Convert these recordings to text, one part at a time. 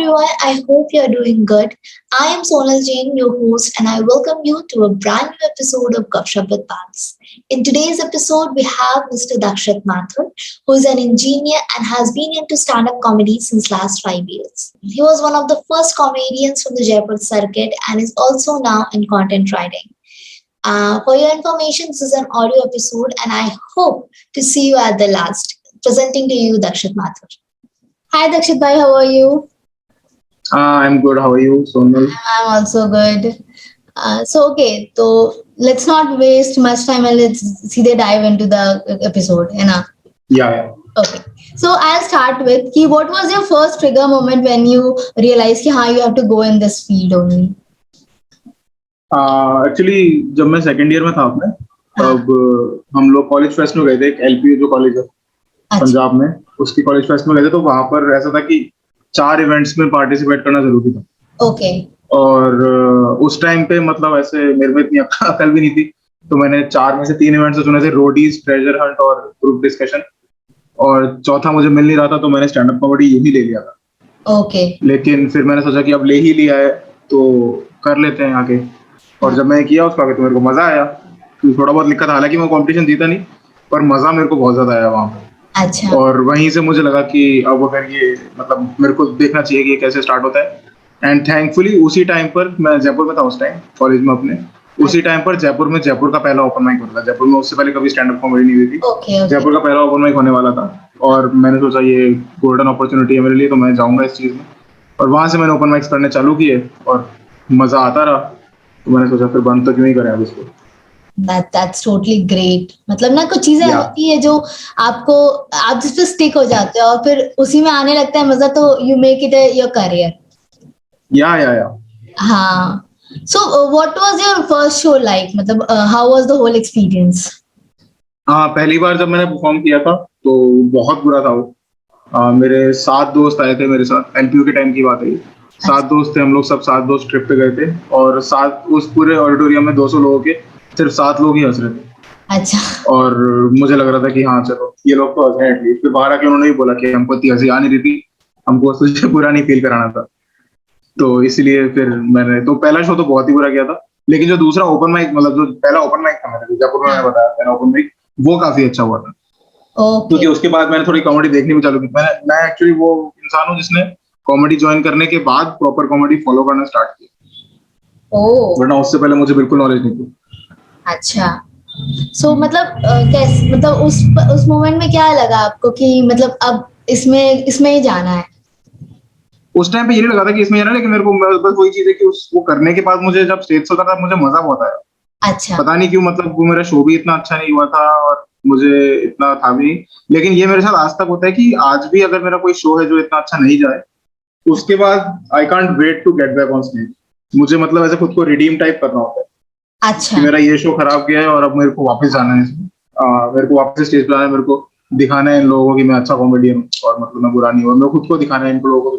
everyone. I hope you're doing good. I am Sonal Jain, your host, and I welcome you to a brand new episode of Gupshup with Pals. In today's episode, we have Mr. Dakshit Mathur, who is an engineer and has been into stand-up comedy since last 5 years. He was one of the first comedians from the Jaipur circuit and is also now in content writing. For your information, this is an audio episode, and I hope to see you at the last. Presenting to you, Dakshit Mathur. Hi, Dakshit bhai, how are you? I'm good. How are you, Sonal? I'm also good. So let's not waste much time and let's see dive into the episode. है ना? Yeah. Okay. So I'll start with कि what was your first trigger moment when you realized कि हाँ you have to go in this field only? Actually जब मैं second year में था अपने हाँ. तब हम लोग कॉलेज फेस्ट में गए थे। एक एलपी जो कॉलेज है अच्छा. पंजाब में, उसकी कॉलेज फेस्ट में गए थे। तो वहां पर ऐसा था कि 4 इवेंट्स में पार्टिसिपेट करना जरूरी था। ओके. और उस टाइम पे मतलब ऐसे मेरे में इतनी अकल भी नहीं थी, तो मैंने 4 में से 3 इवेंट्स चुने थे, रोडीज, ट्रेजर हंट और ग्रुप डिस्कशन। और चौथा मुझे मिल नहीं रहा था, तो मैंने स्टैंड अप कॉमेडी यूं ही ले लिया था। ओके. लेकिन फिर मैंने सोचा कि अब ले ही लिया है तो कर लेते हैं आगे। और जब मैं किया उसको आगे तो मेरे को मजा आया। थोड़ा बहुत लिखा था, हालांकि मैं कंपटीशन जीता नहीं, पर मजा मेरे को बहुत ज्यादा आया वहाँ पे। अच्छा. और वहीं से मुझे लगा कि अब अगर ये मतलब मेरे को देखना चाहिए कि ये कैसे स्टार्ट होता है। एंड थैंकफुली उसी टाइम पर मैं जयपुर में था उस टाइम कॉलेज में अपने। उसी टाइम पर जयपुर का पहला ओपन माइक होता था। जयपुर में उससे पहले कभी स्टैंड अप कॉमेडी नहीं हुई थी। ओके. जयपुर का पहला ओपन माइक होने वाला था और मैंने सोचा ये गोल्डन अपॉर्चुनिटी है मेरे लिए, तो मैं जाऊंगा इस चीज में। और वहां से मैंने ओपन माइक्स करने चालू किए और मजा आता रहा, तो मैंने सोचा फिर बंद तो क्यों ही करें अब इसको। That's totally great. मतलब ना कुछ चीजें होती है जो आप जिस पे स्टिक हो जाते हो और फिर उसी में आने लगता है मजा, तो you make it your career. या हाँ. So what was your first show like? मतलब how was the whole experience? हाँ, पहली बार जब मैंने परफॉर्म किया था तो बहुत बुरा था वो। मेरे 7 दोस्त आए थे मेरे साथ, एलपीयू के टाइम की बात है। 7 दोस्त थे हम लोग, सब 7 दोस्त ट्रिप पे गए थे और 7 उस पूरे ऑडिटोरियम में 200 लोगों के सिर्फ 7 लोग ही हंस रहे थे। अच्छा. और मुझे लग रहा था कि हाँ चलो ये लोग तो हंस रहे हैं एटलीस्ट। फिर बाहर आके उन्होंने भी बोला कि हमको इतनी हंसी आ नहीं रही थी, हमको तुझे बुरा नहीं फील कराना था। तो इसलिए फिर मैंने तो पहला शो तो बहुत ही बुरा किया था। लेकिन जो दूसरा ओपन माइक, मतलब जो पहला ओपन माइक था मेरा जयपुर में, मैंने बताया पहला ओपन माइक, वो काफी अच्छा हुआ था। क्योंकि उसके बाद मैंने थोड़ी कॉमेडी देखनी भी चालू की। मैं एक्चुअली वो इंसान हूँ जिसने कॉमेडी ज्वाइन करने के बाद प्रॉपर कॉमेडी फॉलो करना स्टार्ट किया, वरना उससे पहले मुझे बिल्कुल नॉलेज नहीं थी। अच्छा. सो मतलब कैसे, मतलब उस मोमेंट में क्या लगा आपको कि मतलब अब इसमें ही जाना है? उस टाइम पे ये नहीं लगा था कि इसमें जाना है, लेकिन मेरे को बस वही चीज है कि वो करने के बाद मुझे जब स्टेज से उतरा था मुझे मजा बहुत आया। अच्छा. पता नहीं क्यों, मतलब वो मेरा शो भी इतना अच्छा नहीं हुआ था और मुझे इतना था भी। लेकिन ये मेरे साथ आज तक होता है कि आज भी अगर मेरा कोई शो है जो इतना अच्छा नहीं जाए, उसके बाद I can't wait to get back on stage. मुझे मतलब ऐसे खुद को रिडीम टाइप करना होता है। अच्छा. कि मेरा ये शो खराब गया है और अब मेरे को वापस जाना है इसमें। मेरे को वापस स्टेज पे आना है, मेरे को दिखाना है इन लोगों को कि मैं अच्छा कॉमेडियन हूँ और मतलब मैं बुरा नहीं हूँ। मैं खुद को दिखाना है इन लोगों को,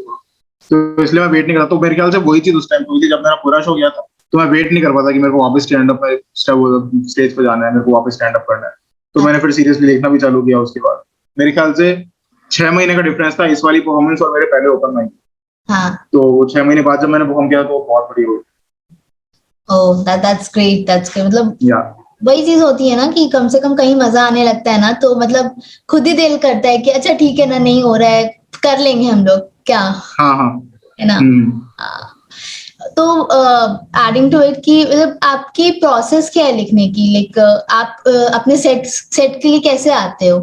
तो इसलिए मैं वेट नहीं करता। तो मेरे ख्याल से वही चीज उस टाइम पे हुई थी जब मेरा पूरा शो गया था, तो मैं वेट नहीं कर पाता कि मेरे को वापस स्टेज पे जाना है, मेरे को वापस स्टैंड अप करना है। तो मैंने फिर सीरियसली लिखना भी चालू किया उसके बाद। मेरे ख्याल से 6 महीने का डिफरेंस था इस वाली परफॉर्मेंस और मेरे पहले ओपन माइक। हाँ. तो 6 महीने बाद जब मैंने परफॉर्म किया तो बहुत बढ़िया हुई। ओह, that's great. मतलब वही चीज होती है ना कि कम से कम कहीं मजा आने लगता है ना, तो मतलब खुद ही दिल करता है कि अच्छा ठीक है ना, नहीं हो रहा है कर लेंगे हम लोग क्या। हाँ है ना. तो एडिंग टू इट कि मतलब आपकी प्रोसेस क्या है लिखने की, लाइक आप अपने सेट के लिए कैसे आते हो?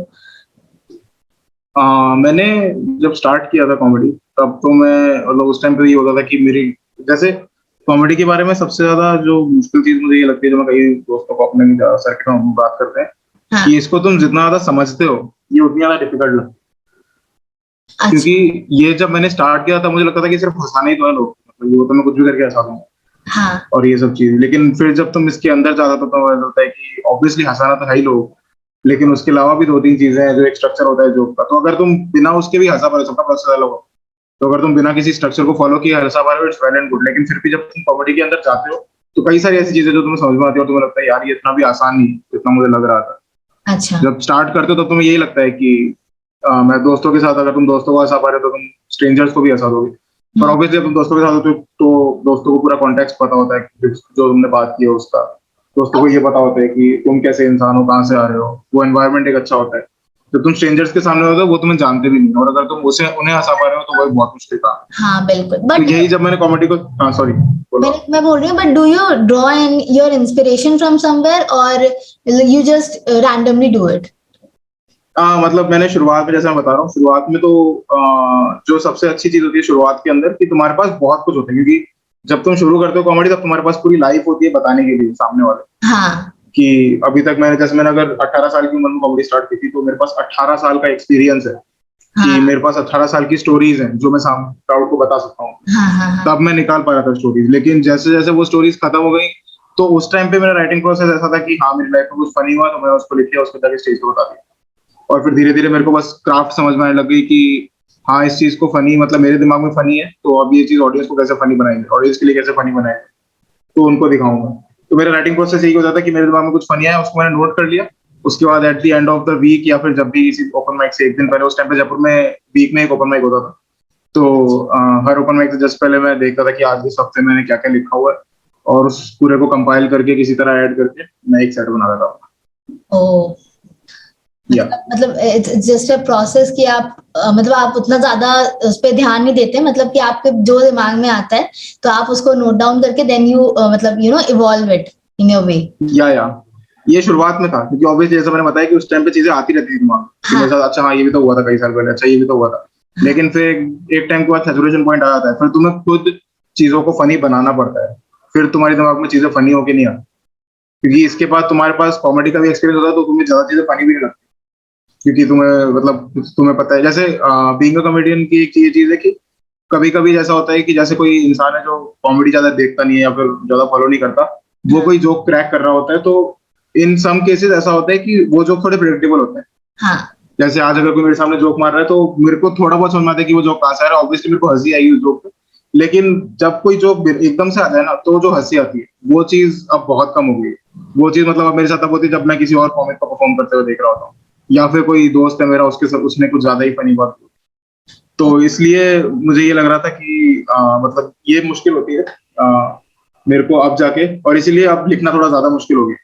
मैंने जब स्टार्ट किया था कॉमेडी तब तो मैं मतलब उस टाइम पे ये होता था कि मेरी जैसे कॉमेडी के बारे में सबसे ज्यादा जो मुश्किल चीज मुझे ये लगती है, जो मैं कई दोस्तों को अपने सर्किट में बात करते हैं, हाँ. कि इसको तुम जितना ज्यादा समझते हो ये उतनी ज्यादा डिफिकल्ट लगता है। अच्छा. क्योंकि ये जब मैंने स्टार्ट किया था मुझे लगता था कि सिर्फ हंसाने ही तो है लोग, मतलब वो तो मैं कुछ भी करके हंसा दूंगा। हाँ. और ये सब चीज, लेकिन फिर जब तुम इसके अंदर जाता तो लगता है कि ऑब्वियसली हंसाना तो है ही लोग, लेकिन उसके अलावा भी 2-3 चीजें हैं जो एक स्ट्रक्चर होता है जोक का। तो अगर तुम बिना उसके भी हंसा पा रहे हो, सबका प्रोसेस अलग होगा। तो अगर तुम बिना किसी स्ट्रक्चर को फॉलो किए हंसा पा रहे हो, इट्स वेल एंड गुड। लेकिन फिर भी जब तुम कॉमेडी के अंदर जाते हो तो कई सारी ऐसी चीजें जो तुम्हें समझ में आती है और तुम्हें लगता है यार ये इतना भी आसान नहीं जितना मुझे लग रहा था। अच्छा. जब स्टार्ट करते हो तो तुम्हें यही लगता है कि मैं दोस्तों के साथ, अगर तुम दोस्तों को हंसा पा रहे हो तो तुम स्ट्रेंजर्स को भी हंसा दोगे। पर ऑब्वियसली तुम दोस्तों के साथ होते हो तो दोस्तों को पूरा कॉन्टेक्स्ट पता होता है जो तुमने बात की है उसका। दोस्तों को ये पता होता है कि तुम कैसे इंसान हो, कहाँ से आ रहे हो, वो एनवायरनमेंट एक अच्छा होता है। जब तुम स्ट्रेंजर्स के सामने होते हो वो तुम्हें जानते भी नहीं, और अगर तुम उसे उन्हें हंसा पा रहे हो तो वो एक बहुत मुश्किल काम है। हाँ बिल्कुल, तो बट यही जब मैंने कॉमेडी को, हाँ सॉरी बोलो। मैं बोल रही हूँ, but do you draw an your inspiration from somewhere और you just randomly do it? मतलब मैंने शुरुआत में, जैसे मैं बता रहा हूँ, शुरुआत में तो जो सबसे अच्छी चीज होती है शुरुआत के अंदर कि तुम्हारे पास बहुत कुछ होता है, क्योंकि जब तुम शुरू करते हो कॉमेडी तब तुम्हारे पास पूरी लाइफ होती है बताने के लिए सामने वाले। हाँ कि अभी तक मैंने अगर 18 साल की उम्र में कॉमेडी स्टार्ट की थी तो मेरे पास 18 साल का एक्सपीरियंस है। कि हाँ मेरे पास 18 साल की स्टोरीज हैं जो मैं सामने क्राउड को बता सकता हूँ। हाँ हाँ हाँ। तब मैं निकाल पा रहा था स्टोरीज, लेकिन जैसे जैसे वो स्टोरीज खत्म हो गई तो उस टाइम पे मेरा राइटिंग प्रोसेस ऐसा था कि हाँ मेरी लाइफ में कुछ फनी हुआ तो मैं उसको लिख लिया, उसको जाके स्टेज पे बता दिया। और फिर धीरे धीरे मेरे को बस क्राफ्ट समझ में आने लग गई कि हाँ इस चीज को फनी, मतलब मेरे दिमाग में फनी है तो अब ये चीज ऑडियंस को कैसे फनी बनाएंगे, ऑडियंस के लिए कैसे फनी बनाएंगे तो उनको दिखाऊंगा। तो मेरा राइटिंग प्रोसेस यही होता था कि मेरे दिमाग में कुछ फनी आया उसको मैंने नोट कर लिया। उसके बाद at the end of the week या फिर जब भी किसी ओपन माइक से एक दिन पहले, उस टाइम पे जयपुर में वीक में एक ओपन माइक होता था, तो हर ओपन माइक से जस्ट पहले मैं देखता था कि आज इस हफ्ते मैंने क्या क्या लिखा हुआ है, और उस पूरे को कंपाइल करके किसी तरह ऐड करके मैं एक सेट बना देता हूँ। ओ, या मतलब इट्स जस्ट अ प्रोसेस कि आप मतलब आप उतना ज्यादा उस पर ध्यान नहीं देते, मतलब कि आपके जो दिमाग में आता है तो आप उसको नोट डाउन करके देन यू मतलब you know evolve it in your way. या ये शुरुआत में था, क्योंकि ऑब्वियसली जैसा मैंने बताया कि उस टाइम पे चीजें आती रहती थी दिमाग में कि मेरे साथ, अच्छा हाँ ये भी तो हुआ था कई साल पहले, अच्छा ये भी तो हुआ था। लेकिन फिर एक टाइम के बाद सैचुरेशन पॉइंट आ जाता है, फिर तुम्हें खुद चीजों को फनी बनाना पड़ता है, फिर तुम्हारे दिमाग में चीजें फनी होके नहीं आती, क्योंकि इसके बाद तुम्हारे पास कॉमेडी का भी एक्सपीरियंस होता है तो तुम्हें ज्यादा चीजें फनी भी नहीं लगती, क्योंकि तुम्हें पता है। जैसे बीइंग अ कॉमेडियन की एक ये चीज है कि कभी कभी जैसा होता है कि जैसे कोई इंसान है जो कॉमेडी ज्यादा देखता नहीं है या फिर ज्यादा फॉलो नहीं करता, वो कोई जोक क्रैक कर रहा होता है तो इन सम केसेस ऐसा होता है कि वो जोक थोड़े प्रिडिक्टेबल होते हैं। हाँ जैसे आज अगर कोई मेरे सामने जोक मार रहा है तो मेरे को थोड़ा बहुत समझ में आता है कि वो जोक कहाँ से आ रहा है, ऑब्वियसली मेरे को हंसी आएगी उस जोक पे। लेकिन जब कोई जोक एकदम से आ जाए ना तो जो हंसी आती है वो चीज अब बहुत कम हो गई है। वो चीज मतलब अब मेरे साथ तब होती है जब मैं किसी और कॉमिक को परफॉर्म करते हुए देख रहा होता हूँ, या फिर कोई दोस्त है मेरा उसके साथ उसने कुछ ज्यादा ही फनी बात की। तो इसलिए मुझे ये लग रहा था कि मतलब ये मुश्किल होती है मेरे को अब जाके, और इसीलिए अब लिखना थोड़ा ज्यादा मुश्किल हो गया,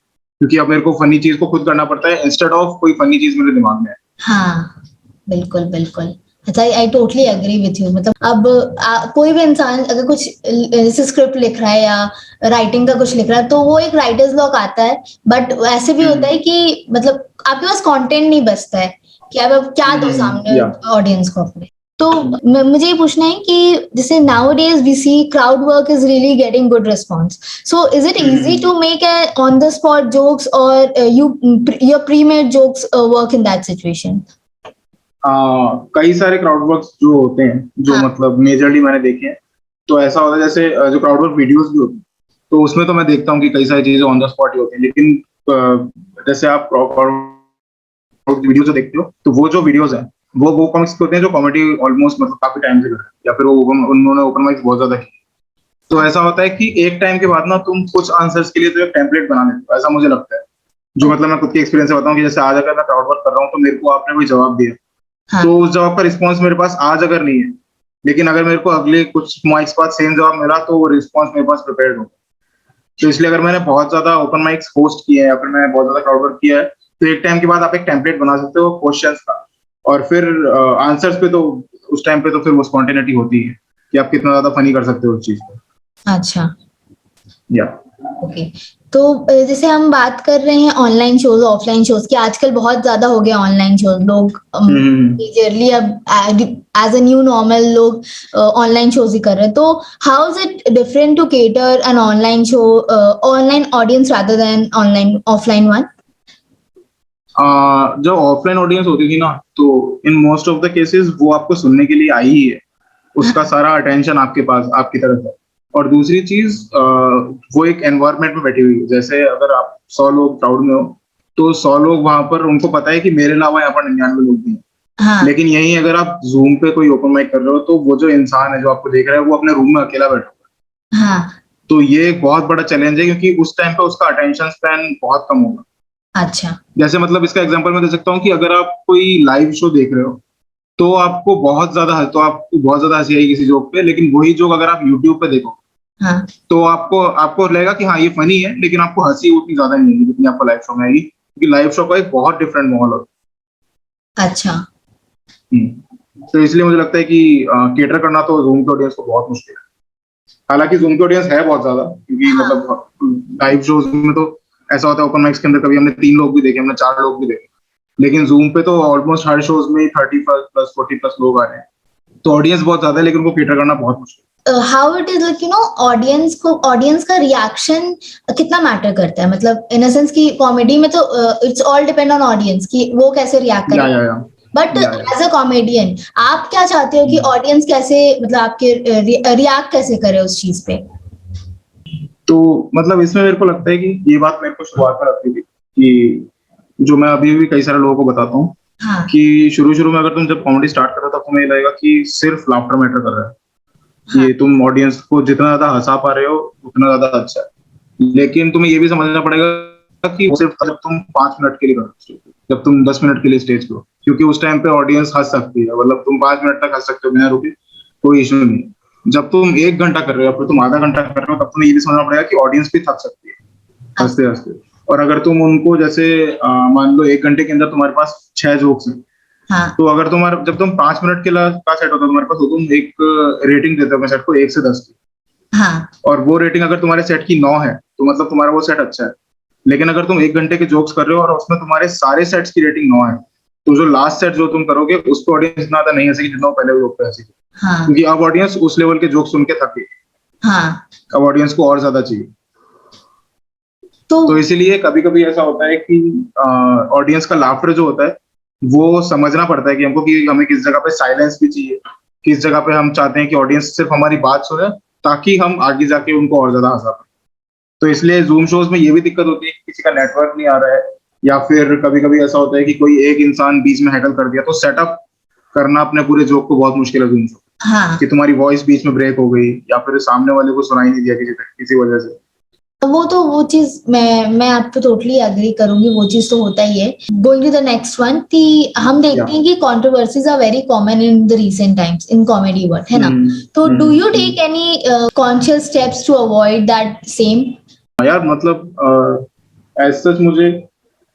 क्योंकि अब मेरे को फनी चीज को खुद करना पड़ता है इंस्टेड ऑफ कोई फनी चीज मेरे दिमाग में है। हाँ बिल्कुल बिल्कुल। अच्छा, I totally agree with you. मतलब अब कोई भी इंसान अगर कुछ जैसे स्क्रिप्ट लिख रहा है या राइटिंग का कुछ लिख रहा है तो वो एक राइटर्स ब्लॉक आता है, बट ऐसे भी होता है कि मतलब आपके पास कंटेंट नहीं बचता है कि आप अब क्या दो सामने या ऑडियंस को अपने। तो मुझे ये पूछना है कि जैसे nowadays we see crowd work is really getting good response, so is it easy to make on the spot jokes और you your pre made jokes work in that situation? कई सारे क्राउड वर्क जो होते हैं जो हाँ मतलब majorly मैंने देखे हैं, तो ऐसा होता है जैसे जो क्राउड वर्क वीडियोस भी होती हैं तो उसमें तो मैं देखता हूँ कि कई सारी चीजें ऑन द स्पॉट ही होती हैं, लेकिन जैसे आप वीडियो जो देखते हो तो वो जो वीडियोस हैं वो कॉमिक्स होते हैं जो कॉमेडी ऑलमोस्ट मतलब काफी टाइम से कर रहे हैं, या फिर वो उन्होंने ओपन माइक्स बहुत ज्यादा की। तो ऐसा होता है कि एक टाइम के बाद ना तुम कुछ आंसर्स के लिए तो एक टेम्पलेट बना लेते हो, ऐसा मुझे लगता है। जो मतलब मैं खुद के एक्सपीरियंस से बताऊं कि जैसे आज अगर मैं क्राउड वर्क कर रहा हूँ तो मेरे को आपने कोई जवाब दिया, हाँ तो उस जवाब का रिस्पॉन्स मेरे पास आज अगर नहीं है, लेकिन अगर मेरे को अगले कुछ माइक्स बाद सेम जवाब मिला तो वो रिस्पॉन्स मेरे पास प्रिपेयर्ड हो। तो इसलिए अगर मैंने बहुत ज्यादा ओपन माइक्स होस्ट किए हैं या फिर मैंने बहुत ज्यादा क्राउड वर्क किया है तो एक टाइम के बाद आप एक टेम्पलेट बना सकते हो क्वेश्चंस का, और फिर आंसर्स पे तो उस टाइम पे तो फिर वो स्पॉन्टेनिटी होती है कि आप कितना ज्यादा फनी कर सकते हो उस चीज को। अच्छा या ओके। तो जैसे हम बात कर रहे हैं ऑनलाइन शोज ऑफलाइन शोज की, आजकल बहुत ज्यादा हो गया ऑनलाइन शोज। लोग मेजरली अब एज अ न्यू नॉर्मल लोग ऑनलाइन शोज ही कर रहे हैं। तो how is it different to cater an online show online audience rather than online offline one? जो ऑफलाइन ऑडियंस होती थी ना तो in most of the cases वो आपको सुनने के लिए आई ही है, उसका सारा अटेंशन आपके पास आपकी तरफ है। और दूसरी चीज वो एक एनवायरनमेंट में बैठी हुई है, जैसे अगर आप 100 लोग क्राउड में हो तो 100 लोग वहां पर, उनको पता है कि मेरे अलावा यहाँ पर 99 लोग भी हैं। हाँ लेकिन यही अगर आप जूम पे कोई ओपन माइक कर रहे हो तो वो जो इंसान है जो आपको देख रहा है वो अपने रूम में अकेला बैठा हुआ है। हाँ तो ये एक बहुत बड़ा चैलेंज है, क्योंकि उस टाइम पे उसका अटेंशन स्पैन बहुत कम होगा। अच्छा जैसे मतलब इसका एग्जांपल मैं दे सकता हूँ कि अगर आप कोई लाइव शो देख रहे हो तो आपको बहुत ज्यादा हंसी आएगी किसी जोक पे, लेकिन वही जोक अगर आप यूट्यूब पे देखो हाँ। तो आपको आपको लगेगा कि हाँ ये फनी है, लेकिन आपको हंसी उतनी ज्यादा नहीं आएगी जितनी आपको लाइव शो में आएगी, क्योंकि लाइव शो का एक बहुत डिफरेंट माहौल होता अच्छा। है। तो इसलिए मुझे लगता है कि केटर करना तो जूम के ऑडियंस को बहुत मुश्किल है। हालांकि जूम की ऑडियंस है बहुत ज्यादा, क्योंकि हाँ। मतलब लाइव शोज में तो ऐसा होता है, ओपन माइक्स के अंदर कभी हमने 3 लोग भी देखे, हमने 4 लोग भी देखे, लेकिन जूम पे तो ऑलमोस्ट हर शोज में 30+ 40+ लोग आ रहे हैं, तो ऑडियंस बहुत ज्यादा है, लेकिन उनको केटर करना बहुत मुश्किल how it is like audience का रिएक्शन कितना मैटर करता है, मतलब इन अ सेंस कि कॉमेडी में तो it's all depend on audience कि वो कैसे रिएक्ट है। करे। या बट या एज अ कॉमेडियन आप क्या चाहते हो कि ऑडियंस कैसे, मतलब आपके रिएक्ट कैसे करे उस चीज पे? तो मतलब इसमें मेरे को लगता है कि ये बात मेरे को शुरुआत में लगती थी, कि जो मैं अभी भी कई सारे लोगों को बताता हूँ, हाँ। कि शुरू शुरू में अगर तुम जब कॉमेडी स्टार्ट कर रहे हो तब तुम्हें ये लगेगा कि सिर्फ लाफ्टर मैटर कर रहा है, हाँ। ये तुम ऑडियंस को जितना ज्यादा हंसा पा रहे हो उतना ज्यादा अच्छा है। लेकिन तुम्हें ये भी समझना पड़ेगा कि वो सिर्फ जब तुम 5 मिनट के लिए करो, जब तुम 10 मिनट के लिए स्टेज पे हो, क्योंकि उस टाइम पे ऑडियंस हंस सकती है, मतलब तुम 5 मिनट तक हंस सकते हो बिना रुके, कोई इशू नहीं। जब तुम 1 घंटा कर रहे हो या फिर तुम आधा घंटा कर रहे हो, तब तुम्हें ये भी समझना पड़ेगा कि ऑडियंस भी थक सकती है हंसते हंसते। और अगर तुम उनको जैसे मान लो 1 घंटे के अंदर तुम्हारे पास 6 जोक्स हैं, हाँ। तो अगर तुम्हारा जब तुम 5 मिनट के का सेट होता है तुम्हारे पास, तो तुम एक रेटिंग देते हो अपने सेट को 1 से 10 की, हाँ। और वो रेटिंग अगर तुम्हारे सेट की 9 है तो मतलब तुम्हारा वो सेट अच्छा है। लेकिन अगर तुम 1 घंटे के जोक्स कर रहे हो और उसमें तुम्हारे सारे सेट्स की रेटिंग 9 है, तो जो लास्ट सेट जो तुम करोगे उस पर ऑडियंस इतना ज्यादा नहीं हंसेगी जितना वो पहले जोक पे हंसी, हाँ। क्योंकि अब ऑडियंस उस लेवल के जोक सुन के थकी, हाँ। अब ऑडियंस को और ज्यादा चाहिए। तो तो इसीलिए कभी कभी ऐसा होता है कि ऑडियंस का लाफ्टर जो होता है वो समझना पड़ता है कि हमको, कि हमें किस जगह पे साइलेंस भी चाहिए, किस जगह पे हम चाहते हैं कि ऑडियंस सिर्फ हमारी बात सुने, ताकि हम आगे जाके उनको और ज्यादा हंसा पाए। तो इसलिए जूम शोज में ये भी दिक्कत होती है कि किसी का नेटवर्क नहीं आ रहा है, या फिर कभी कभी ऐसा होता है कि कोई एक इंसान बीच में हैकल कर दिया, तो सेटअप करना अपने पूरे जोक को बहुत मुश्किल है जूम शो, हाँ, कि तुम्हारी वॉइस बीच में ब्रेक हो गई या फिर सामने वाले को सुनाई नहीं दिया किसी वजह से। वो चीज मैं आप पे टोटली एग्री करूंगी, वो चीज तो होता ही है। Going to the next one कि हम या देखते हैं कि controversies are very common in the recent times in comedy world, है ना? तो do you take any conscious steps to avoid that same? यार मतलब एज सच मुझे,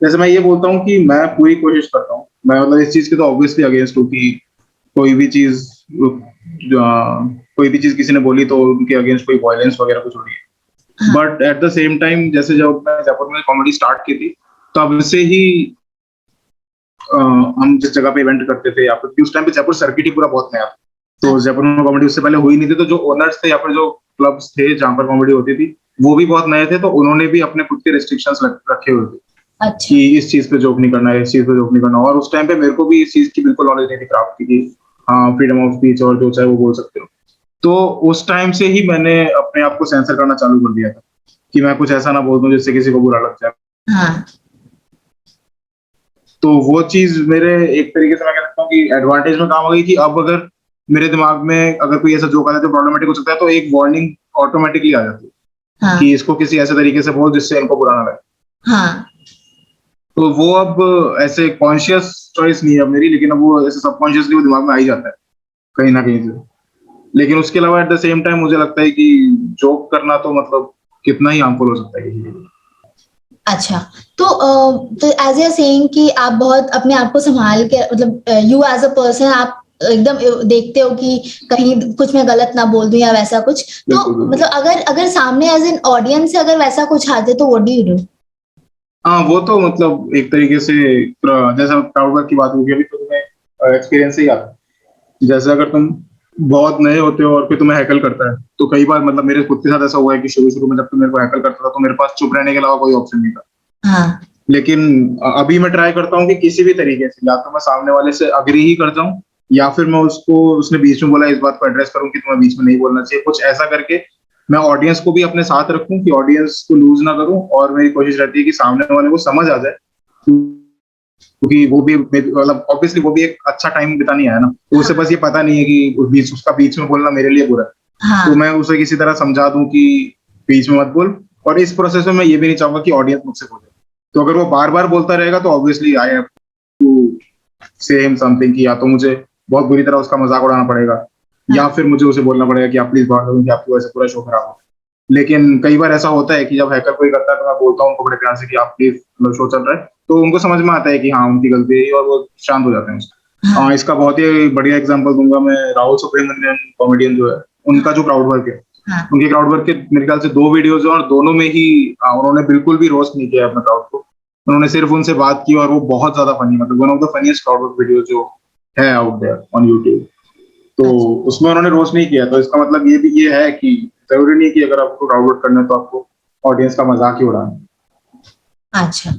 जैसे मैं ये बोलता हूँ कि मैं पूरी कोशिश करता हूँ, मैं मतलब इस चीज के तो ऑब्वियसली अगेंस्ट हूँ कि कोई भी चीज कोई भी चीज किसी ने बोली तो उनके अगेंस्ट कोई वायलेंस वगैरह कुछ हो रही है। हाँ। But at the same time, जैसे जब मैं जयपुर में कॉमेडी स्टार्ट की थी, तब से ही हम जिस जगह पे इवेंट करते थे, या फिर उस टाइम पे जयपुर सर्किट ही पूरा बहुत नया था, तो जयपुर में कॉमेडी उससे पहले हुई नहीं थी, तो जो ओनर्स थे या फिर जो क्लब्स थे जहाँ पर कॉमेडी होती थी वो भी बहुत नए थे, तो उन्होंने भी अपने खुद के रिस्ट्रिक्शंस रखे हुए थे अच्छा। कि इस चीज पे जोक नहीं करना है, इस चीज पे जोक नहीं करना। और उस टाइम पे मेरे को भी इस चीज की बिल्कुल नॉलेज नहीं थी क्राफ्ट की, कि हाँ फ्रीडम ऑफ स्पीच और जो चाहे वो बोल सकते हो। तो उस टाइम से ही मैंने अपने आप को सेंसर करना चालू कर दिया था कि मैं कुछ ऐसा ना बोल दूं जिससे किसी को बुरा लग जाए। हाँ। तो वो चीज मेरे एक तरीके से मैं कह सकता हूँ कि एडवांटेज में काम आ गई, कि अब अगर मेरे दिमाग में अगर कोई ऐसा जोक आता है जो प्रॉब्लमेटिक हो सकता है, तो एक वार्निंग ऑटोमेटिकली आ जाती है हाँ। कि इसको किसी ऐसे तरीके से बोल जिससे इनको बुरा ना लगे। हाँ। तो वो अब ऐसे कॉन्शियस चॉइस नहीं है अब मेरी, लेकिन अब वो ऐसे सबकॉन्शियसली वो दिमाग में आ ही जाता है कहीं ना कहीं से। लेकिन उसके अलावा एट द सेम टाइम मुझे लगता है कि जोक करना तो मतलब कितना ही हार्मफुल हो सकता है किसी के लिए। अच्छा। तो एज ए सेइंग कि आप बहुत अपने आप को संभाल के, मतलब यू एज अ पर्सन आप एकदम देखते हो कि कहीं कुछ मैं गलत ना बोल दूं या वैसा कुछ। तो बिल्कुल बिल्कुल। मतलब अगर अगर सामने एज एन ऑडियंस से अगर वैसा कुछ आते तो व्हाट डू यू डू? हाँ वो तो मतलब एक तरीके से जैसा क्राउड वर्क की बात होगी अभी, तो तुम्हें एक्सपीरियंस ही आता है। जैसे अगर तुम बहुत नए होते हो और कोई तुम्हें हैकल करता है, तो कई बार मतलब मेरे खुद के साथ ऐसा हुआ है कि शुरू शुरू में जब तुम मेरे को हैकल करता था तो मेरे पास चुप रहने के अलावा कोई ऑप्शन नहीं था। हाँ। लेकिन अभी मैं ट्राई करता हूँ कि किसी भी तरीके से या तो मैं सामने वाले से अग्री ही करता हूँ, या फिर मैं उसको, उसने बीच में बोला इस बात को एड्रेस करूँ कि तुम्हें बीच में नहीं बोलना चाहिए, कुछ ऐसा करके मैं ऑडियंस को भी अपने साथ रखूं कि ऑडियंस को लूज ना करूं। और मेरी कोशिश रहती है कि सामने वाले को समझ आ जाए, क्योंकि वो भी मतलब ऑब्वियसली वो भी एक अच्छा टाइम बिताने आया ना, तो उसे बस ये पता नहीं है कि उसका बीच में बोलना मेरे लिए बुरा है। हाँ। तो मैं उसे किसी तरह समझा दूं कि बीच में मत बोल। और इस प्रोसेस में मैं ये भी नहीं चाहूंगा कि ऑडियंस मुझसे बोले, तो अगर वो बार बार बोलता रहेगा तो ऑब्वियसली आई हैव टू से हिम समथिंग, कि या तो मुझे बहुत बुरी तरह उसका मजाक उड़ाना पड़ेगा, या फिर मुझे उसे बोलना पड़ेगा कि आप प्लीज बाहर दो, कि आपकी वजह से पूरा शो खराब हो। लेकिन कई बार ऐसा होता है कि जब हैकर कोई करता है तो मैं बोलता हूँ उनको बड़े प्यार से कि आप प्लीज, मतलब शो चल रहा है, तो उनको समझ में आता है कि हाँ उनकी गलती है और वो शांत हो जाते हैं उससे। हाँ इसका बहुत ही बढ़िया एग्जांपल दूंगा मैं, राहुल सुब्रमण्यम कॉमेडियन जो है, उनका जो क्राउड वर्क है, हाँ उनके क्राउड वर्क के मेरे ख्याल से 2 वीडियोज हैं और दोनों में ही उन्होंने बिल्कुल भी रोस्ट नहीं किया अपने क्राउड को। उन्होंने सिर्फ उनसे बात की और वो बहुत ज्यादा फनी, मतलब one of the funniest crowd work video जो है आउट देयर ऑन यूट्यूब। तो अच्छा उसमें उन्होंने रोस्ट नहीं किया, तो इसका मतलब ये भी ये है कि जरूरी नहीं कि अगर आपको क्राउड वर्क करना है तो आपको ऑडियंस का मजाक ही उड़ाना है। अच्छा।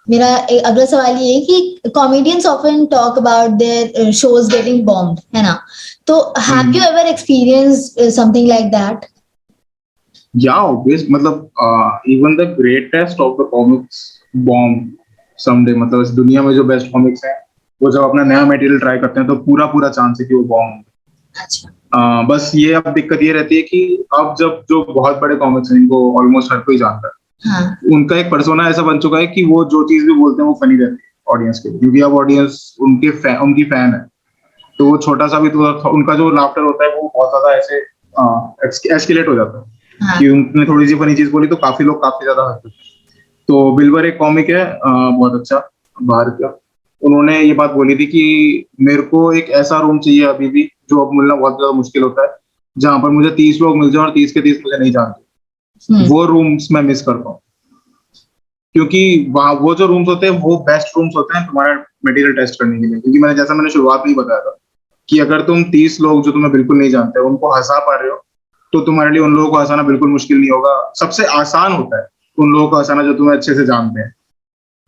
मेरा अगला सवाल ये है कि comedians often talk about their shows getting bombed, है ना? तो have you ever experienced something like that? या ऑब्वियस, मतलब even the greatest of the comics bomb someday, मतलब इस दुनिया में जो बेस्ट कॉमिक्स हैं वो जब अपना नया मटेरियल ट्राई करते हैं तो पूरा पूरा चांस है कि वो बॉम्ब। अच्छा। बस ये अब दिक्कत ये रहती है कि अब जब जो बहुत बड़े कॉमिक्स हैं इनको ऑलमोस्ट हर कोई जानता है, हाँ उनका एक पर्सोना ऐसा बन चुका है कि वो जो चीज भी बोलते हैं वो फनी रहती है ऑडियंस के लिए, क्योंकि अब ऑडियंस उनकी फैन है। तो वो छोटा सा भी तो उनका जो लाफ्टर होता है वो बहुत ज्यादा ऐसे एस्केलेट हो जाता है हाँ कि उन्होंने थोड़ी सी फनी चीज बोली तो काफी लोग काफी ज्यादा हंसते हैं। तो बिल्बर एक कॉमिक है बहुत अच्छा, बाहर का। उन्होंने ये बात बोली थी कि मेरे को एक ऐसा रूम चाहिए अभी भी जो अब मिलना बहुत ज्यादा मुश्किल होता है, जहां पर मुझे 30 लोग मिल जाए और 30 के 30 मुझे नहीं जानते। हम्म वो रूम्स मैं मिस करता हूँ, क्योंकि वहाँ वो जो रूम्स होते हैं वो बेस्ट रूम्स होते हैं तुम्हारा मटेरियल टेस्ट करने के लिए। क्योंकि मैंने शुरुआत में ही बताया था कि अगर तुम 30 लोग जो तुम्हें बिल्कुल नहीं जानते उनको हंसा पा रहे हो, तो तुम्हारे लिए उन लोगों को हंसाना बिल्कुल मुश्किल नहीं होगा। सबसे आसान होता है उन लोगों को हंसाना जो तुम्हें अच्छे से जानते हैं,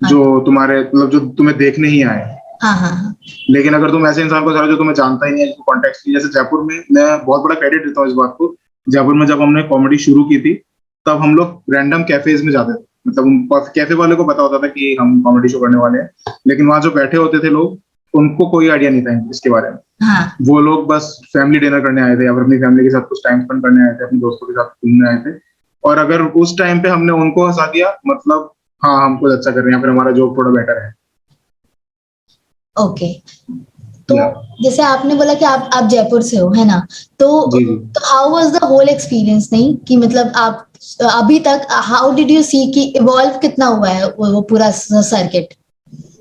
जो तुम्हारे मतलब जो तुम्हें देखने ही आए। हाँ हाँ हाँ लेकिन अगर तुम ऐसे इंसान को हंसा रहे हो जो तुम्हें जानता ही नहीं है, जिसको कॉन्टेक्स्ट नहीं, जैसे जयपुर में, मैं बहुत बड़ा क्रेडिट देता हूँ इस बात को, जयपुर में जब हमने कॉमेडी शुरू की थी तब हम लोग रैंडम कैफेज में जाते थे। मतलब उन कैफे वाले को पता होता था कि हम कॉमेडी शो करने वाले हैं, लेकिन वहां जो बैठे होते थे लोग, उनको कोई आइडिया नहीं था इसके बारे में। हाँ वो लोग बस फैमिली डिनर करने आए थे या फिर अपनी फैमिली के साथ कुछ टाइम स्पेंड करने आए थे, अपने दोस्तों के साथ घूमने आए थे। और अगर उस टाइम पे हमने उनको हंसा दिया, मतलब हाँ हम कुछ अच्छा कर रहे हैं या फिर हमारा जोक थोड़ा बेटर है। ओके। तो या जैसे आपने बोला कि आप जयपुर से हो, है ना? तो जी जी। How was the whole experience, नहीं कि मतलब आप अभी तक हाउ डिड यू सी कि इवॉल्व कितना हुआ है वो पूरा सर्किट?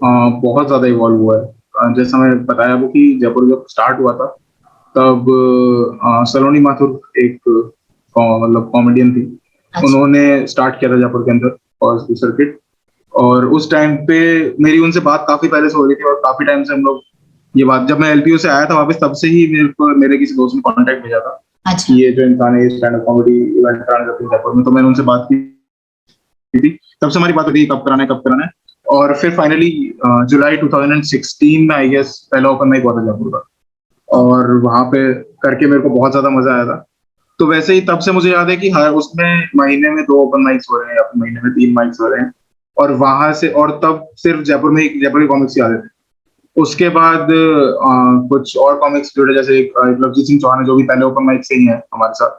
बहुत ज्यादा इवॉल्व हुआ है। जैसा मैंने बताया वो कि जयपुर जब स्टार्ट हुआ था तब सलोनी माथुर एक मतलब कॉमेडियन थी, अच्छा उन्होंने स्टार्ट किया था जयपुर के अंदर और सर्किट। और उस टाइम पे मेरी उनसे बात काफी पहले से हो रही थी और काफी टाइम से हम लोग ये बात, जब मैं एलपीयू से आया था वापस तब से ही मेरे को मेरे किसी दोस्त ने कांटेक्ट भेजा था अच्छा कि ये जो इंसान है स्टैंड अप कॉमेडी इवेंट कराने जाते हैं जयपुर में। तो मैंने उनसे बात की थी, तब से हमारी बात होती कब कराना है। और फिर फाइनली जुलाई 2016 में आई गेस पहला ओपन माइक हुआ था जयपुर का, और वहां पे करके मेरे को बहुत ज्यादा मजा आया था। तो वैसे ही तब से मुझे याद है कि हर उसमें महीने में 2 ओपन माइक्स हो रहे हैं या फिर महीने में 3 माइक्स हो रहे हैं। और वहां से, और तब सिर्फ जयपुर के कॉमिक्स ही आते थे। उसके बाद कुछ और कॉमिक्स जुड़े, जैसे एक लवजीत सिंह चौहान है जो भी पहले ओपन माइक से ही है हमारे साथ।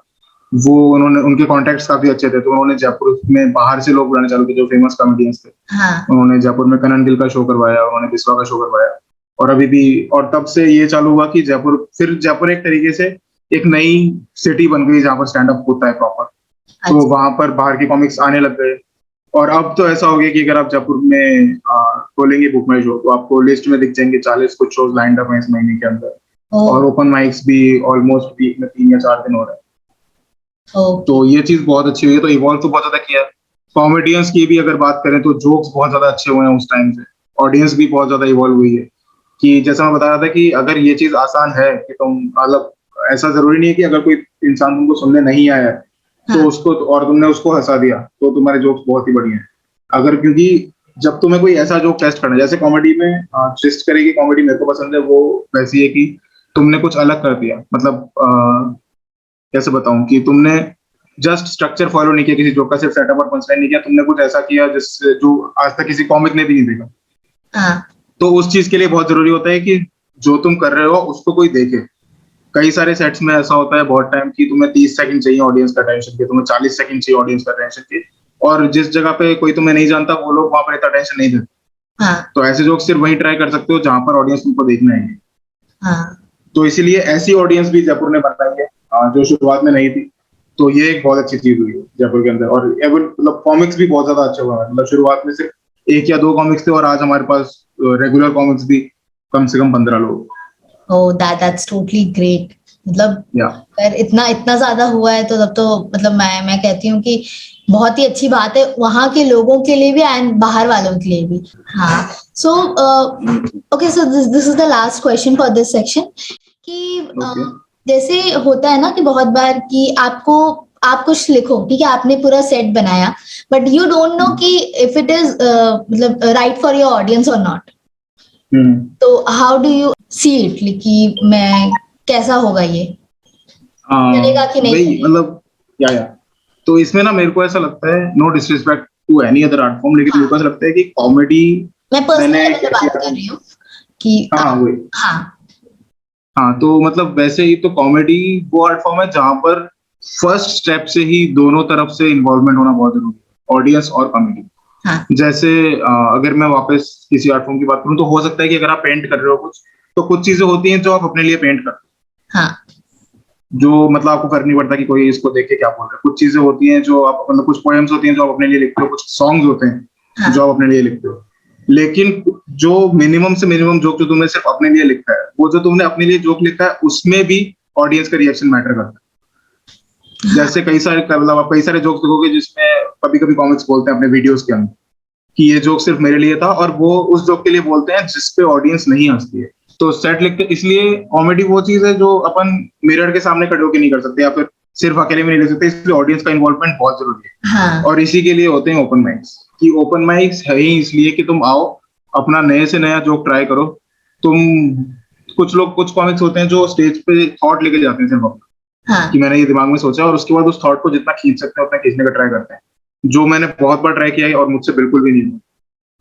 वो उन्होंने, उनके कॉन्टेक्ट्स काफी अच्छे थे, तो उन्होंने जयपुर में बाहर से लोग बुलाने चालू किए जो फेमस कॉमेडियंस थे। हाँ उन्होंने जयपुर में कनन गिल का शो करवाया, उन्होंने बिस्वा का शो करवाया। और अभी भी, और तब से ये चालू हुआ कि जयपुर एक तरीके से एक नई सिटी बन गई जहाँ पर स्टैंड अप होता है प्रॉपर। तो अच्छा वहां पर बाहर के कॉमिक्स आने लग गए। और अब तो ऐसा हो गया कि अगर आप जयपुर में खोलेंगे बुक माई शो तो आपको लिस्ट में दिख जाएंगे 40 कुछ शोज लाइंड अप हैं इस महीने के अंदर। और ओ ओपन माइक्स भी ऑलमोस्ट वीक में 3 या 4 दिन हो रहे हैं। ओके तो ये चीज बहुत अच्छी हुई है, तो इवॉल्व तो बहुत ज्यादा किया है। कॉमेडियंस की भी अगर बात करें तो जोक्स बहुत ज्यादा अच्छे हुए हैं उस टाइम से। ऑडियंस भी बहुत ज्यादा इवॉल्व हुई है, कि जैसा मैं बता रहा था कि अगर ये चीज आसान है कि तुम मतलब, ऐसा जरूरी नहीं है कि अगर कोई इंसान तुमको सुनने नहीं आया है तो हाँ उसको, और तुमने उसको हंसा दिया तो तुम्हारे जोक्स बहुत ही बढ़िया हैं। अगर, क्योंकि जब तुम्हें कोई ऐसा जोक टेस्ट करना है, जैसे कॉमेडी में जिस तरह की कॉमेडी मेरे को पसंद है वो वैसी है कि तुमने कुछ अलग कर दिया, मतलब कैसे बताऊं, कि तुमने जस्ट स्ट्रक्चर फॉलो नहीं किया किसी जोक का, सिर्फ सेटअप और पंचलाइन नहीं किया, तुमने कुछ ऐसा किया जिससे जो आज तक किसी कॉमिक ने भी नहीं देखा। हाँ तो उस चीज के लिए बहुत जरूरी होता है कि जो तुम कर रहे हो उसको कोई देखे। कई सारे सेट्स में ऐसा होता है बहुत टाइम कि तुम्हें 30 सेकंड चाहिए ऑडियंस का अटेंशन के, तुम्हें 40 सेकंड चाहिए ऑडियंस का अटेंशन के, और जिस जगह पे कोई तुम्हें नहीं जानता वो लोग वहां पर इतना अटेंशन नहीं देते। हाँ तो ऐसे जोक सिर्फ वही ट्राई कर सकते हो जहां पर ऑडियंस तुमको देखना है। हाँ तो इसीलिए ऐसी ऑडियंस भी जयपुर ने बनाई है जो शुरुआत में नहीं थी। तो ये एक बहुत अच्छी चीज हुई है जयपुर के अंदर। और मतलब कॉमिक्स भी बहुत ज्यादा अच्छे हुए हैं। मतलब शुरुआत में सिर्फ 1 या 2 कॉमिक्स थे और आज हमारे पास रेगुलर कॉमिक्स भी कम से कम 15 लोग। Oh, that's totally great. मतलब या अगर इतना इतना ज्यादा हुआ है तो तब तो मतलब मैं कहती हूँ कि बहुत ही अच्छी बात है वहां के लोगों के लिए भी एंड बाहर वालों के लिए भी। हाँ, so okay, so this is the last question for this section कि ओके। जैसे होता है ना कि बहुत बार कि आप कुछ लिखो, ठीक है, आपने पूरा सेट बनाया, बट यू डोंट नो कि इफ इट इज मतलब राइट फॉर योर ऑडियंस और नॉट। तो how do you see it कि मैं कैसा होगा ये, चलेगा कि नहीं वही चलेगा? मतलब या तो इसमें ना मेरे को ऐसा लगता है, no disrespect to any other art form, लेकिन मेरे को हाँ, ऐसा लगता है कि कॉमेडी मैं पर्सनल मैंने लेवल पे क्या बात किया। कर रही हूँ कि हाँ वही। हाँ हाँ तो मतलब वैसे ही तो कॉमेडी वो आर्ट फॉर्म है जहां पर फर्स्ट स्टेप से ही दोनों तरफ से इन्वॉल्वमेंट होना बहुत जरूरी है, ऑडियंस और कॉमेडी। हाँ जैसे अगर मैं वापस किसी आर्ट फॉर्म की बात करूँ तो हो सकता है कि अगर आप पेंट कर रहे हो कुछ, तो कुछ चीजें होती हैं जो आप अपने लिए पेंट करते हाँ हो, जो मतलब आपको फर्क नहीं पड़ता कि कोई इसको देख के क्या बोल रहा है। कुछ चीजें होती हैं जो आप मतलब कुछ पोएम्स होती हैं जो आप अपने लिए लिखते हो, कुछ सॉन्ग्स होते हैं हाँ जो आप अपने लिए लिखते हो। लेकिन जो मिनिमम से मिनिमम जोक जो तुमने सिर्फ अपने लिए लिखा है, वो जो तुमने अपने लिए जोक लिखा है उसमें भी ऑडियंस का रिएक्शन मैटर करता है। हाँ जैसे कई सारे मतलब आप कई सारे जोक्स देखोगे जिसमें कभी कभी कॉमिक्स बोलते हैं अपने वीडियोस के अंदर कि ये जोक सिर्फ मेरे लिए था, और वो उस जोक के लिए बोलते हैं जिसपे ऑडियंस नहीं हंसती है। तो सेट लिखते इसलिए कॉमेडी वो चीज है जो अपन मिरर के सामने खड़े होकर नहीं कर सकते, या फिर सिर्फ अकेले में नहीं लिख सकते, इसलिए ऑडियंस का इन्वॉल्वमेंट बहुत जरूरी है। हाँ और इसी के लिए होते हैं ओपन माइक्स, कि ओपन माइक्स है ही इसलिए कि तुम आओ, अपना नए से नया जोक ट्राई करो। तुम कुछ लोग कुछ कॉमिक्स होते हैं जो स्टेज पे थॉट लेके जाते हैं सिर्फ अपना, कि हाँ मैंने ये दिमाग में सोचा, और उसके बाद उस थॉट को जितना खींच सकते हैं उतना खींचने का ट्राई करते हैं, जो मैंने बहुत बार ट्राई किया है और मुझसे बिल्कुल भी नहीं हुआ।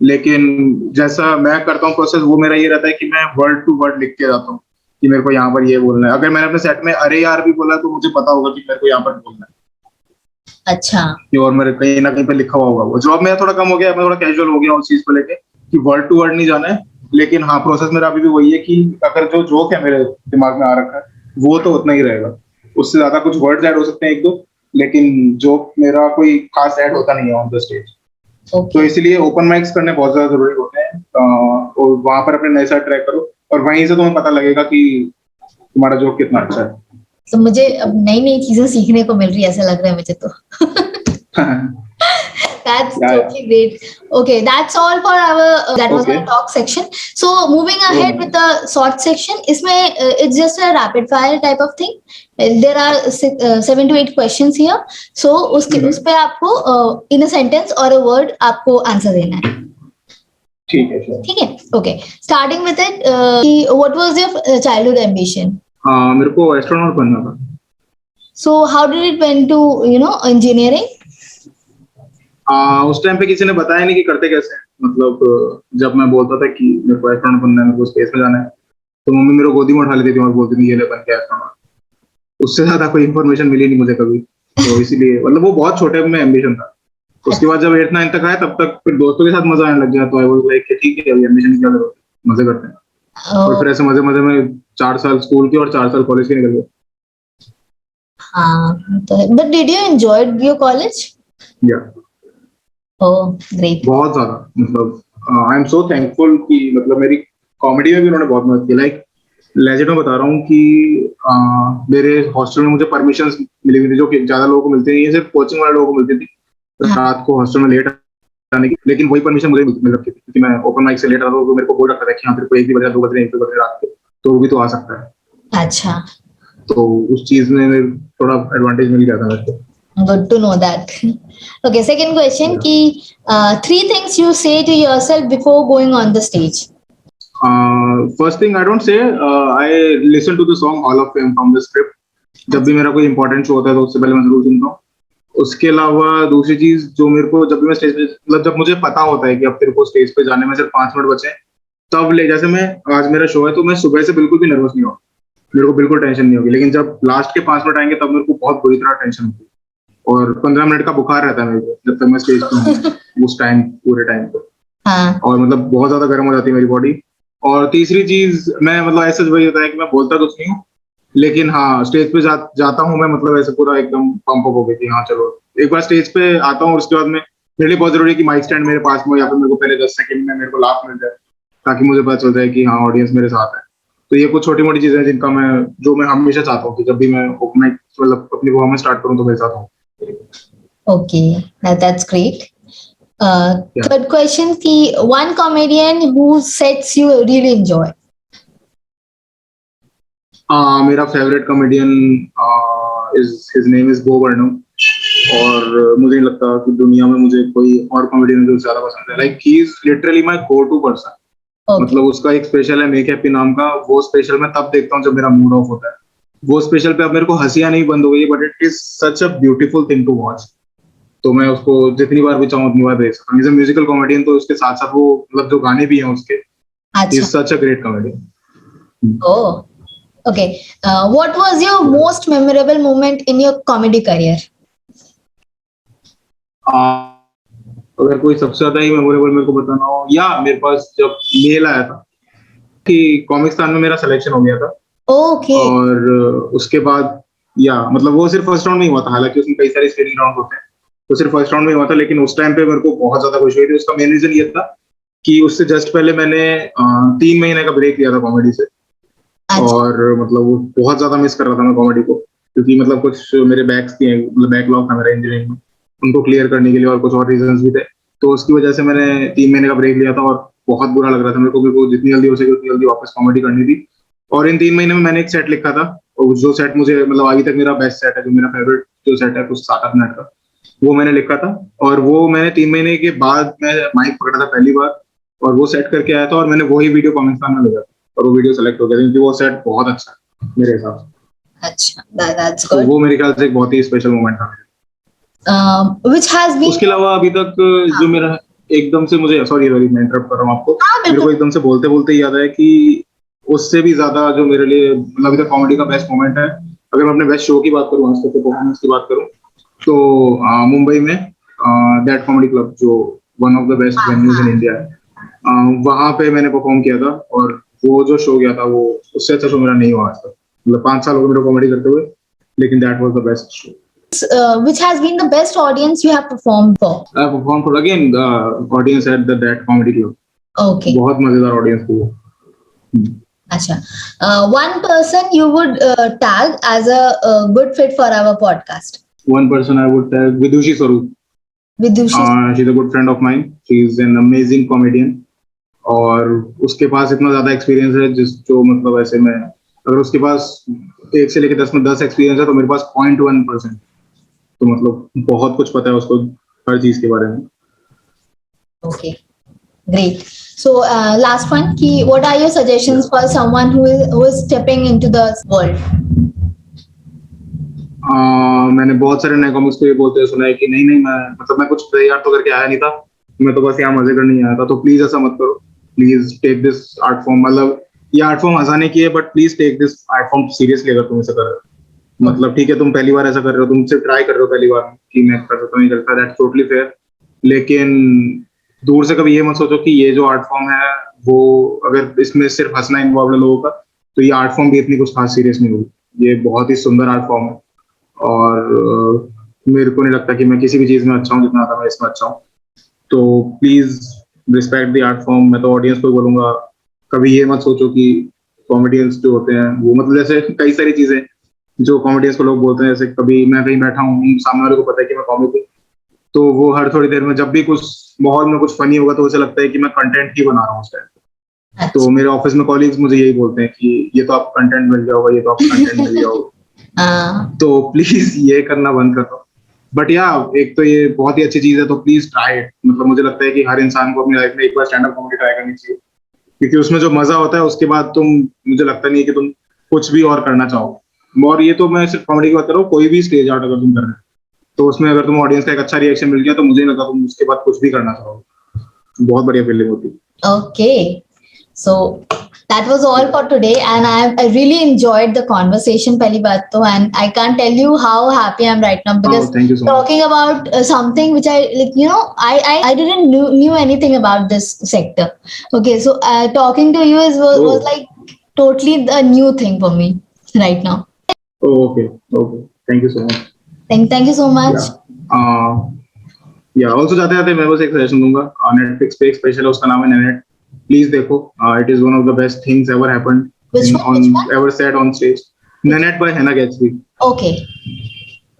लेकिन जैसा मैं करता हूँ प्रोसेस, वो मेरा ये रहता है कि मैं वर्ड टू वर्ड लिख के जाता हूँ कि मेरे को यहाँ पर ये बोलना है। अगर मैंने अपने सेट में अरे यार भी बोला तो मुझे पता होगा कि मेरे को यहाँ पर बोलना है, अच्छा कि और मेरे कहीं ना कहीं पर लिखा हुआ होगा वो। जॉब मेरा थोड़ा कम हो गया, मैं थोड़ा कैजुअल हो गया उस चीज को लेके कि वर्ड टू वर्ड नहीं जाना है। लेकिन हाँ, प्रोसेस मेरा अभी भी वही है कि अगर जो जोक है मेरे दिमाग में आ रखा है वो तो उतना ही रहेगा, उससे ज्यादा कुछ वर्ड्स ऐड हो सकते हैं 1-2, लेकिन जोक मेरा कोई खास ऐड होता नहीं है ऑन द स्टेज। तो ओके। इसलिए ओपन माइक्स करने बहुत ज्यादा जरूरी होते हैं, और वहां पर अपने नए साथ ट्राई करो, और वहीं से तुम्हें पता लगेगा कि तुम्हारा जोक कितना अच्छा तो मुझे अब नई नई चीजें सीखने को मिल रही है, ऐसा लग रहा है मुझे तो। है। That's या totally great. Okay, that's all for our that was okay. our talk section. So moving ahead with the short section, इसमें it's just a rapid fire type of thing. There are 7 to 8 questions here. So उस पे आपको in a sentence or a word आपको answer देना है। ठीक है sure। ठीक है? Okay. Starting with it, what was your childhood ambition? हाँ, मेरे को एस्ट्रोनॉट बनना था। So how did it went to engineering? उस टाइम पे किसी ने बताया नहीं कि करते कैसे हैं। मतलब जब मैं बोलता था कि मेरे को एस्ट्रोनॉट बनना है, मेरे को स्पेस में जाना है, तो मम्मी मेरे को गोदी में उठा लेती थी और बोलती थी ये ले बन के एस्ट्रोनॉट। उससे ज्यादा कोई इन्फॉर्मेशन मिली नहीं मुझे कभी। तो इसीलिए मतलब वो बहुत छोटे में एम्बिशन था। उसके बाद जब 8-9 तक आया तब तक फिर दोस्तों के साथ मजा आने लग गया, तो आई वाज लाइक कि ठीक है अभी एम्बिशन की क्या जरूरत है, मजे करते हैं। और Oh, फिर ऐसे मजे मजे में 4 साल स्कूल के और 4 साल कॉलेज के निकल गए। हाँ, but did you enjoy your college? या Oh, great. बहुत ज्यादा, मतलब आई एम सो थैंकफुल कि मतलब मेरी कॉमेडी में भी उन्होंने बहुत मदद की। लाइक लेजिट में बता रहा हूँ कि मेरे हॉस्टल में मुझे परमिशंस मिली हुई थी जो कि ज्यादा लोगों को मिलती नहीं है, सिर्फ कोचिंग वाले लोगों को मिलती थी हाँ, रात को हॉस्टल में लेट आने की। लेकिन वही परमिशन मुझे मिल रखी थी क्योंकि मैं ओपन माइक से लेट आता था, तो मेरे को बोल रखा था कि हाँ तेरे को 1 भी बजे 2 बजे 1 बजे रात के, तो वो भी तो आ सकता है। अच्छा, तो उस चीज में थोड़ा एडवांटेज मिल गया था मेरे को। good to know that. Okay, second question कि 3 things you say to yourself before going on the stage. First thing I don't say, I listen to the song hall of fame from the script. जब भी मेरा कोई important show होता है तो उससे पहले मैं जरूर सुनता हूँ। उसके अलावा दूसरी चीज जो मेरे को, जब भी मैं स्टेज पे, मतलब जब मुझे पता होता है कि अब तेरे को स्टेज पे जाने में सिर्फ 5 मिनट बचे हैं, तब ले, जैसे मैं आज मेरा शो है तो मैं सुबह से बिल्कुल भी नर्वस नहीं होगा, मेरे को बिल्कुल टेंशन नहीं होगी। लेकिन जब लास्ट के 5 मिनट आएंगे तब मेरे को बहुत बुरी तरह टेंशन होगी, और 15 मिनट का बुखार रहता है मेरे को जब तक मैं स्टेज पे हूँ उस टाइम, पूरे टाइम पे। हाँ, और मतलब बहुत ज्यादा गर्म हो जाती है मेरी बॉडी। और तीसरी चीज, मैं मतलब ऐसे वही होता है कि मैं बोलता कुछ नहीं हूँ, लेकिन हाँ स्टेज पे जाता हूँ मैं, मतलब ऐसे पूरा एकदम पंप अप हो गई थी, हाँ चलो एक बार स्टेज पे आता हूँ, और उसके बाद में मेरे लिए बहुत जरूरी है कि माइक स्टैंड मेरे पास में हो, या फिर मेरे को पहले 10 सेकंड में मेरे को लाफ मिल जाए, ताकि मुझे पता चल जाए कि हाँ ऑडियंस मेरे साथ है। तो ये कुछ छोटी मोटी चीजें हैं जिनका मैं हमेशा चाहता हूँ कि जब भी मैं ओपन मतलब अपनी परफॉर्मेंस स्टार्ट करूँ तो मेरे साथ हूँ। Okay, that's great. या Third question कि one comedian who sets you really enjoy. मेरा favourite comedian is his name is बो बर्नम, और मुझे नहीं लगता कि दुनिया में मुझे कोई और कॉमेडियन जो ज्यादा पसंद है, like he is literally my go to person. Okay. मतलब उसका एक स्पेशल है मेक हैप्पी नाम का, वो स्पेशल मैं तब देखता हूँ जब मेरा मूड ऑफ होता है। वो स्पेशल पे अब मेरे को हंसियां नहीं बंद हो गई, but it is such a beautiful thing to watch. तो मैं उसको जितनी बार भी चाहूँ उतनी बार देख सकता हूँ। इज अ म्यूजिकल कॉमेडियन, तो उसके साथ साथ वो मतलब जो गाने भी हैं उसके, इज अच्छा. Such a great comedian. Oh, okay. What was your most memorable moment in your comedy career? अगर कोई सबसे ज्यादा ही मेमोरेबल मेरे को बताना हो, या मेरे पास जब मेल आया था कि कॉमिक्सतान में मेरा सिलेक्शन हो गया था, Okay. और उसके बाद या मतलब वो सिर्फ फर्स्ट राउंड में ही हुआ था, हालांकि उसमें कई सारे स्क्रीनिंग राउंड होते हैं, तो सिर्फ फर्स्ट राउंड में ही हुआ था, लेकिन उस टाइम पे मेरे को बहुत ज्यादा खुशी हुई थी। उसका मेन रीजन ये था कि उससे जस्ट पहले मैंने 3 महीने का ब्रेक लिया था कॉमेडी से, अच्छा. और मतलब वो बहुत ज्यादा मिस कर रहा था मैं कॉमेडी को, क्योंकि मतलब कुछ मेरे बैक्स थे, मतलब बैकलॉग था मेरा इंजीनियरिंग में, उनको क्लियर करने के लिए, और कुछ और रीजंस भी थे। तो उसकी वजह से मैंने 3 महीने का ब्रेक लिया था, और बहुत बुरा लग रहा था मेरे को जितनी जल्दी हो सके उतनी जल्दी वापस कॉमेडी करनी थी। और इन 3 महीने में मैंने एक सेट लिखा था, और जो सेट मुझे मतलब अभी तक मेरा बेस्ट सेट है, जो मेरा फेवरेट जो सेट है कुछ 7-8 मिनट का, वो मैंने लिखा था। और वो मैंने 3 महीने के बाद मैं माइक पकड़ा था पहली बार, और वो सेट करके आया था, और मैंने वही वीडियो कॉमेंट्स में लगा था, और वो वीडियो सेलेक्ट हो गया था, क्योंकि वो सेट बहुत अच्छा है मेरे हिसाब से। अच्छा. That's तो good. वो मेरे ख्याल से एक बहुत ही स्पेशल मोमेंट था मेरे Which has लिए। been उसके अलावा अभी तक जो मेरा एकदम से मुझे, सॉरी सॉरी मैं इंटरप्ट कर रहा हूँ आपको, हाँ मेरे बिल्कुल. को एकदम से बोलते बोलते याद है कि उससे भी ज्यादा जो मेरे लिए मतलब अभी तक कॉमेडी का बेस्ट मोमेंट है, अगर मैं अपने बेस्ट शो की बात करूँ, आज तक के परफॉर्मेंस की बात करूँ, तो मुंबई में दैट कॉमेडी क्लब, जो one of the best venues in India है, वहां पे मैंने परफॉर्म किया था। और वो जो शो गया था, वो उससे अच्छा शो मेरा नहीं हुआ आज तक, मतलब 5 साल हो गए मेरे कॉमेडी करते हुए, लेकिन that was the best show Which has been the best audience you have performed for? I perform for. Again audience at the that comedy club, Okay. बहुत मजेदार ऑडियंस थी वो। Acha. One person you would tag as a good fit for our podcast. One person I would tag Vidushi Swaroop. Vidushi. She is a good friend of mine, she is an amazing comedian, और उसके पास इतना ज्यादा experience है, जिस जो मतलब ऐसे में अगर उसके पास 1 से लेकर 10 में 10 एक्सपीरियंस है, तो मेरे पास 0.1%। तो मतलब बहुत कुछ पता है उसको हर चीज के बारे में। Okay. Great. So last one, ki, what are your suggestions for someone who is stepping into the world? मैंने बहुत सारे नए कॉमिक्स को ये बोलते हुए सुना है कि नहीं नहीं, मैं कुछ तैयार तो करके आया नहीं था, मैं तो बस यहाँ मजे करने ही आया था। तो प्लीज ऐसा मत करो, please take this art form, मतलब ये आर्ट फॉर्म हंसाने की है, but please take this art form seriously अगर तुम इसे कर रहे हो। मतलब ठीक है, तुम पहली बार ऐसा कर रहे हो, तुम सिर्फ ट्राई कर रहे हो पहली बार कि मैं कर सकता हूँ, नहीं करता, दैट्स टोटली फेयर। लेकिन दूर से कभी ये मत सोचो कि ये जो आर्ट फॉर्म है, वो अगर इसमें सिर्फ हंसना इन्वॉल्व है लोगों का, तो ये आर्ट फॉर्म भी इतनी कुछ खास सीरियस नहीं होगी। ये बहुत ही सुंदर आर्ट फॉर्म है, और मेरे को नहीं लगता कि मैं किसी भी चीज में अच्छा हूँ जितना मैं इसमें अच्छा हूँ। तो please respect the art form. मैं तो ऑडियंस को बोलूंगा, कभी ये मत सोचो कि कॉमेडियंस जो होते हैं वो, मतलब जैसे कई सारी चीजें जो कॉमेडियंस को लोग बोलते हैं, जैसे कभी मैं कहीं बैठा हूँ, सामने वाले को पता है कि मैं कॉमिक हूँ, तो वो हर थोड़ी देर में जब भी कुछ माहौल में कुछ फनी होगा, तो उसे लगता है कि मैं कंटेंट ही बना रहा हूँ उस टाइम। तो मेरे ऑफिस में कॉलीग्स मुझे यही बोलते हैं कि ये तो आपको कंटेंट मिल गया होगा, ये तो आपको कंटेंट मिल गया होगा। तो प्लीज ये करना बंद कर दो। बट या एक तो ये बहुत ही अच्छी चीज है, तो प्लीज ट्राई इट। मतलब मुझे लगता है कि हर इंसान को अपनी लाइफ में एक बार स्टैंड अप कॉमेडी ट्राई करनी चाहिए, क्योंकि उसमें जो मजा होता है उसके बाद तुम, मुझे लगता नहीं है कि तुम कुछ भी और करना चाहो। और ये तो मैं सिर्फ कॉमेडी की बात कर रहा हूँ, कोई भी स्टेज आर्ट अगर तुम कर रहे हो, तो उसमें अगर तुम ऑडियंस का एक अच्छा रिएक्शन मिल गया, तो मुझे नहीं लगता तुम उसके बाद कुछ भी करना चाहोगे। बहुत बढ़िया फीलिंग होती है। Okay. So that was all for today, and I really enjoyed the conversation, pehli baat to, and I can't tell you how happy I'm right now, Oh, because thank you so much. talking about something which I like, I didn't knew anything about this sector. Okay, so talking to you was Oh, like totally a new thing for me right now. oh, okay, okay. Thank you so much. Thank you so much. Yeah. या also जाते जाते मैं बस एक suggestion दूंगा, Netflix पे एक special है, उसका नाम है नेनेट, प्लीज देखो, it is one of the best things ever happened Which in one? On Which one? Ever said on stage, Nanette by Hannah Gadsby. Okay.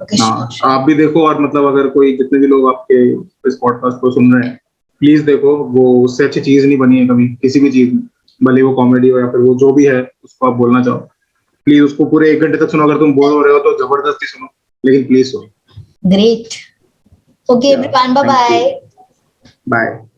Okay, sure, हाँ, sure. आप भी देखो, और मतलब अगर कोई जितने भी लोग आपके इस पॉडकास्ट को सुन रहे हैं, प्लीज देखो, वो उससे अच्छी चीज नहीं बनी है कभी किसी भी चीज में, भले वो कॉमेडी हो या फिर वो जो भी है उसको आप बोलना चाहो, प्लीज उसको पूरे 1 घंटे तक सुनो, अगर तुम बोर हो रहे हो तो जबरदस्ती सुनो, लेकिन प्लीज सुनो। Great. Okay, या everyone. Bye thank you, bye. Bye.